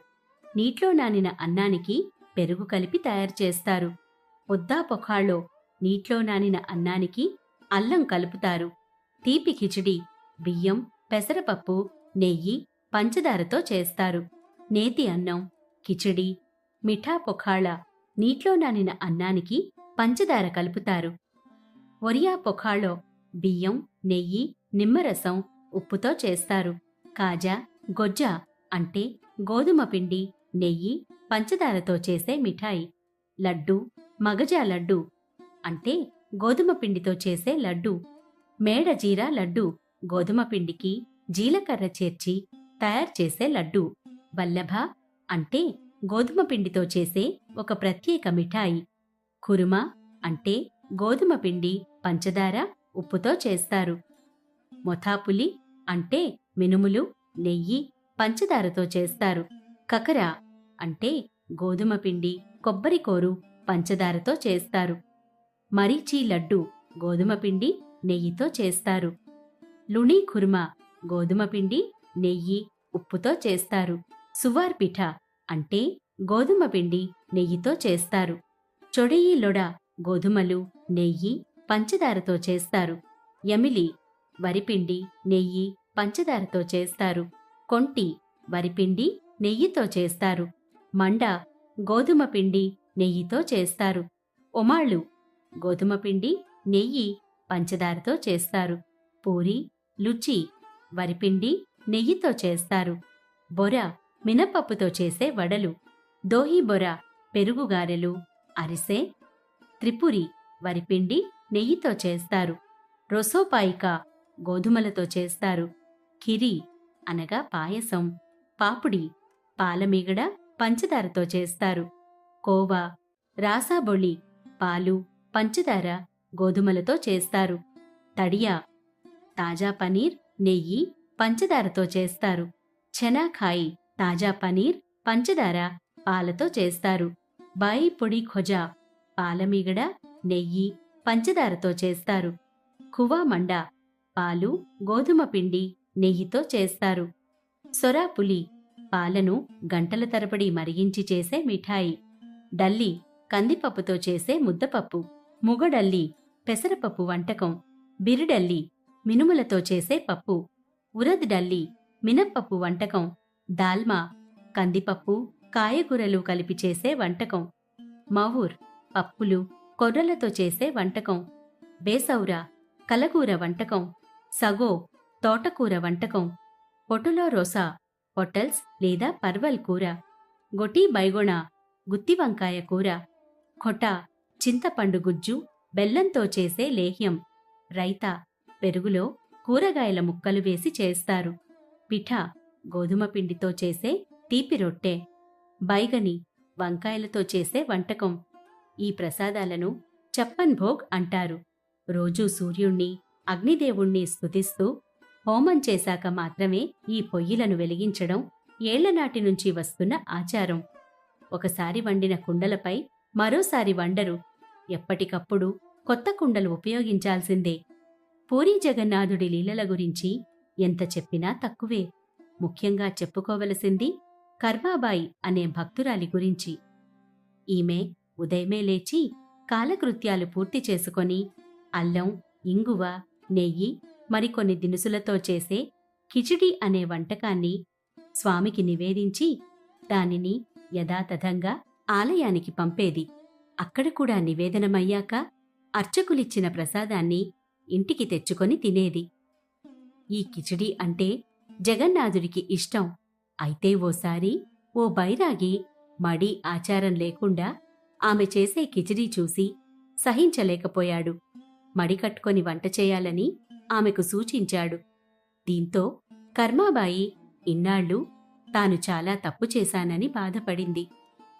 నీట్లో నానిన అన్నానికి పెరుగు కలిపి తయారు చేస్తారు. పొద్దా పొఖాళ్ళో నీట్లో నానిన అన్నానికి అల్లం కలుపుతారు. తీపి కిచిడి బియ్యం, పెసరపప్పు, నెయ్యి, పంచదారతో చేస్తారు. నేతి అన్నం, కిచిడి, మిఠా పొఖాళ నీట్లో నానిన అన్నానికి పంచదార కలుపుతారు. ఒరియా పొఖాళో బియ్యం, నెయ్యి, నిమ్మరసం, ఉప్పుతో చేస్తారు. కాజా, గొజ్జ అంటే గోధుమ పిండి, నెయ్యి, పంచదారతో చేసే మిఠాయి. లడ్డు, మగజా లడ్డు అంటే గోధుమ పిండితో చేసే లడ్డు. మేడజీరా లడ్డు గోధుమ పిండికి జీలకర్ర చేర్చి తయారు చేసే లడ్డు. వల్లభ అంటే గోధుమ పిండితో చేసే ఒక ప్రత్యేక మిఠాయి. కురుమా అంటే గోధుమ పిండి, పంచదార, ఉప్పుతో చేస్తారు. మొథాపులి అంటే మినుములు, నెయ్యి, పంచదారతో చేస్తారు. కకరా అంటే గోధుమ పిండి, కొబ్బరికోరు, పంచదారతో చేస్తారు. మరీచీ లడ్డు గోధుమ పిండి, నెయ్యితో చేస్తారు. లుణీ ఖుర్మా గోధుమ పిండి, నెయ్యి, ఉప్పుతో చేస్తారు. సువార్ పిఠా అంటే గోధుమ పిండి, నెయ్యితో చేస్తారు. చొడయి లొడ గోధుమలు, నెయ్యి, పంచదారతో చేస్తారు. యమిలి వరిపిండి, నెయ్యి, పంచదారతో చేస్తారు. కొంటి వరిపిండి, నెయ్యితో చేస్తారు. మండ గోధుమ పిండి, నెయ్యితో చేస్తారు. ఒమాళ్ళు గోధుమ పిండి, నెయ్యి, పంచదారతో చేస్తారు. పూరి, లుచి వరిపిండి, నెయ్యితో చేస్తారు. బొర మినపప్పుతో చేసే వడలు. దోహీ బొర పెరుగుగారెలు. అరిసె, త్రిపురి వరిపిండి, నెయ్యితో చేస్తారు. రొసోపాయిక గోధుమలతో చేస్తారు. ఖిరి అనగా పాయసం. పాపుడి పాలమీగడ, పంచదారతో చేస్తారు. కోవా రాసాబొళి పాలు, పంచదార, గోధుమలతో చేస్తారు. తడియా తాజా పనీర్, నెయ్యి, పంచదారతో చేస్తారు. ఛనాఖాయి తాజా పనీర్, పంచదార పాలతో చేస్తారు. బాయి పొడి ఖొజా పాలమీగడ, నెయ్యి, పంచదారతో చేస్తారు. ఖువా మండా పాలు, గోధుమ పిండి, నెయ్యితో చేస్తారు. సొరాపులి పాలను గంటల తరబడి మరిగించి చేసే మిఠాయి. డల్లి కందిపప్పుతో చేసే ముద్దపప్పు. ముగడల్లి పెసరపప్పు వంటకం. బిరిడల్లి మినుములతో చేసే పప్పు. ఉరద్ డల్లి మినప్పప్పు వంటకం. దాల్మా కందిపప్పు, కాయగూరలు కలిపి చేసే వంటకం. మహూర్ పప్పులు, కొర్రలతో చేసే వంటకం. బేసౌరా కలగూర వంటకం. సగో తోటకూర వంటకం. పొటులో రోసా పొటల్స్ లేదా పర్వల్ కూర. గొటీ బైగొణ గుత్తి వంకాయ కూర. ఖొటా చింతపండు గుజ్జు, బెల్లంతో చేసే లేహ్యం. రైతా పెరుగులో కూరగాయల ముక్కలు వేసి చేస్తారు. పిఠా గోధుమ పిండితో చేసే తీపి రొట్టె. బైగని వంకాయలతో చేసే వంటకం. ఈ ప్రసాదాలను చప్పన్ భోగ్ అంటారు. రోజూ సూర్యుణ్ణి, అగ్నిదేవుణ్ణి స్తుతిస్తూ హోమం చేశాక మాత్రమే ఈ పొయ్యిలను వెలిగించడం ఏళ్లనాటి నుంచి వస్తున్న ఆచారం. ఒకసారి వండిన కుండలపై మరోసారి వండరు. ఎప్పటికప్పుడు కొత్త కుండలు ఉపయోగించాల్సిందే. పూరీ జగన్నాథుడి లీలల గురించి ఎంత చెప్పినా తక్కువే. ముఖ్యంగా చెప్పుకోవలసింది కర్మాబాయి అనే భక్తురాలి గురించి. ఈమె ఉదయమే లేచి కాలకృత్యాలు పూర్తి చేసుకొని అల్లం, ఇంగువ, నెయ్యి, మరికొన్ని దినుసులతో చేసే కిచిడి అనే వంటకాన్ని స్వామికి నివేదించి దానిని యథాతథంగా ఆలయానికి పంపేది. అక్కడ కూడా నివేదనమయ్యాక అర్చకులిచ్చిన ప్రసాదాన్ని ఇంటికి తెచ్చుకొని తినేది. ఈ కిచిడి అంటే జగన్నాథుడికి ఇష్టం. అయితే ఓసారి ఓ బైరాగి మడి ఆచారం లేకుండా ఆమె చేసే కిచిడీ చూసి సహించలేకపోయాడు. మడికట్టుకొని వంట చేయాలని ఆమెకు సూచించాడు. దీంతో కర్మాబాయి ఇన్నాళ్లు తాను చాలా తప్పు చేశానని బాధపడింది.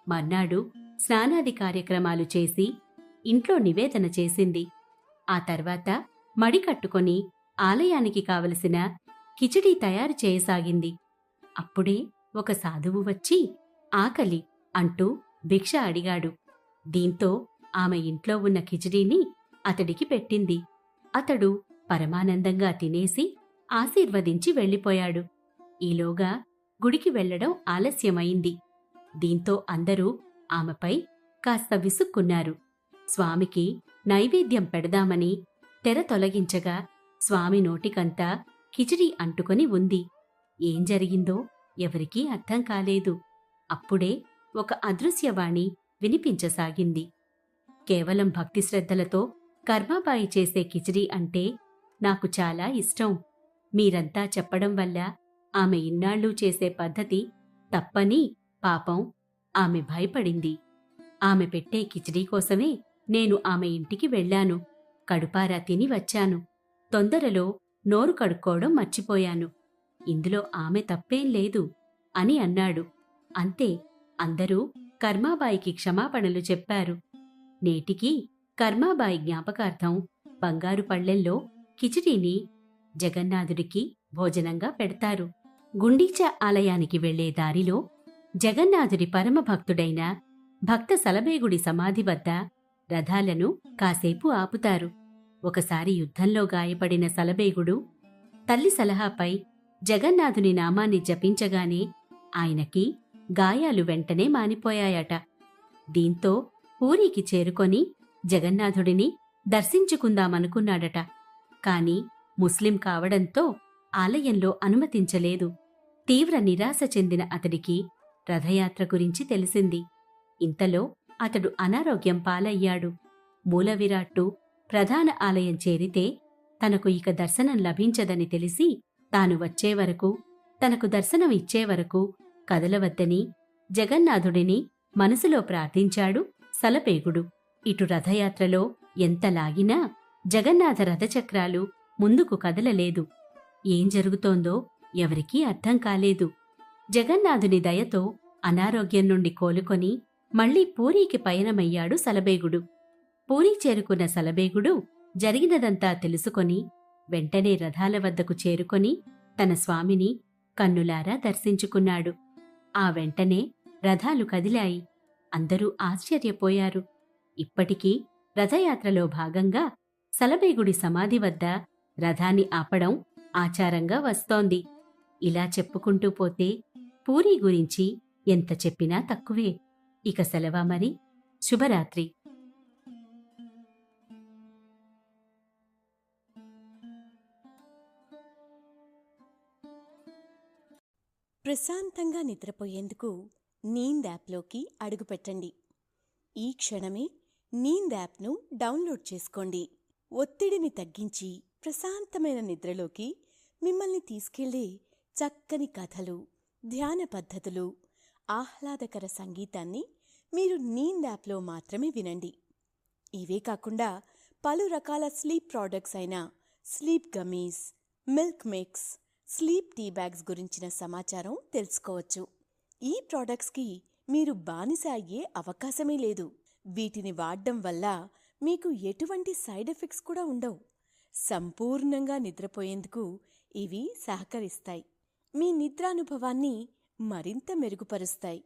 మర్నాడు స్నానాది కార్యక్రమాలు చేసి ఇంట్లో నివేదన చేసింది. ఆ తర్వాత మడికట్టుకొని ఆలయానికి కావలసిన కిచిడీ తయారు చేయసాగింది. అప్పుడే ఒక సాధువు వచ్చి ఆకలి అంటూ భిక్ష అడిగాడు. దీంతో ఆమె ఇంట్లో ఉన్న కిచిడీని అతడికి పెట్టింది. అతడు పరమానందంగా తినేసి ఆశీర్వదించి వెళ్ళిపోయాడు. ఈలోగా గుడికి వెళ్లడం ఆలస్యమైంది. దీంతో అందరూ ఆమెపై కాస్త విసుక్కున్నారు. స్వామికి నైవేద్యం పెడదామని తెర తొలగించగా స్వామి నోటికంతా కిచిడి అంటుకొని ఉంది. ఏం జరిగిందో ఎవరికీ అర్థం కాలేదు. అప్పుడే ఒక అదృశ్యవాణి వినిపించసాగింది. కేవలం భక్తి శ్రద్ధలతో కర్మాబాయి చేసే కిచిడి అంటే నాకు చాలా ఇష్టం. మీరంతా చెప్పడం వల్ల ఆమె ఇన్నాళ్లూ చేసే పద్ధతి తప్పని పాపం ఆమె భయపడింది. ఆమె పెట్టే కిచిడీ కోసమే నేను ఆమె ఇంటికి వెళ్లాను. కడుపారా తిని వచ్చాను. తొందరలో నోరు కడుక్కోవడం మర్చిపోయాను. ఇందులో ఆమె తప్పేం లేదు అని అన్నాడు. అంతే, అందరూ కర్మాబాయికి క్షమాపణలు చెప్పారు. నేటికీ కర్మాబాయి జ్ఞాపకార్థం బంగారు పళ్ళెల్లో కిచిడీని జగన్నాథుడికి భోజనంగా పెడతారు. గుండీచా ఆలయానికి వెళ్లే దారిలో జగన్నాథుడి పరమభక్తుడైన భక్త సలభేగుడి సమాధి వద్ద రథాలను కాసేపు ఆపుతారు. ఒకసారి యుద్ధంలో గాయపడిన సలభేగుడు తల్లి సలహాపై జగన్నాథుని నామాన్ని జపించగానే ఆయనకి గాయాలు వెంటనే మానిపోయాయట. దీంతో పూరికి చేరుకొని జగన్నాథుడిని దర్శించుకుందామనుకున్నాడట. కాని ముస్లిం కావడంతో ఆలయంలో అనుమతించలేదు. తీవ్ర నిరాశ చెందిన అతడికి రథయాత్ర గురించి తెలిసింది. ఇంతలో అతడు అనారోగ్యం పాలయ్యాడు. మూలవిరాట్టు ప్రధాన ఆలయం చేరితే తనకు ఇక దర్శనం లభించదని తెలిసి తాను వచ్చేవరకు, తనకు దర్శనం ఇచ్చేవరకు కదలవద్దని జగన్నాథుడిని మనసులో ప్రార్థించాడు సలపేగుడు. ఇటు రథయాత్రలో ఎంత లాగినా జగన్నాథ రథచక్రాలు ముందుకు కదలలేదు. ఏం జరుగుతోందో ఎవరికీ అర్థం కాలేదు. జగన్నాథుని దయతో అనారోగ్యం నుండి కోలుకొని మళ్లీ పూరీకి పయనమయ్యాడు సలబేగుడు. పూరీ చేరుకున్న సలబేగుడు జరిగినదంతా తెలుసుకొని వెంటనే రథాల వద్దకు చేరుకొని తన స్వామిని కన్నులారా దర్శించుకున్నాడు. ఆ వెంటనే రథాలు కదిలాయి. అందరూ ఆశ్చర్యపోయారు. ఇప్పటికీ రథయాత్రలో భాగంగా సలబేగుడి సమాధి వద్ద రథాన్ని ఆపడం ఆచారంగా వస్తోంది. ఇలా చెప్పుకుంటూ పోతే పూరీ గురించి ఎంత చెప్పినా తక్కువే. ఇక సెలవా మరి. శుభరాత్రి. ప్రశాంతంగా నిద్రపోయేందుకు నీంద్ యాప్లోకి అడుగుపెట్టండి. ఈ క్షణమే నీంద్ యాప్ను డౌన్లోడ్ చేసుకోండి. ఒత్తిడిని తగ్గించి ప్రశాంతమైన నిద్రలోకి మిమ్మల్ని తీసుకెళ్లే చక్కని కథలు, ధ్యాన పద్ధతులు, ఆహ్లాదకర సంగీతాన్ని మీరు నీంద్ యాప్లో మాత్రమే వినండి. ఇవే కాకుండా పలు రకాల స్లీప్ ప్రోడక్ట్స్ అయిన sleep gummies, milk mix, sleep tea bags గురించిన సమాచారం తెలుసుకోవచ్చు. ఈ ప్రోడక్ట్స్కి మీరు బానిస అయ్యే అవకాశమే లేదు. వీటిని వాడ్డం వల్ల మీకు ఎటువంటి సైడ్ ఎఫెక్ట్స్ కూడా ఉండవు. సంపూర్ణంగా నిద్రపోయేందుకు ఇవి సహకరిస్తాయి. మీ నిద్రానుభవాన్ని మరింత మెరుగుపరుస్తాయి.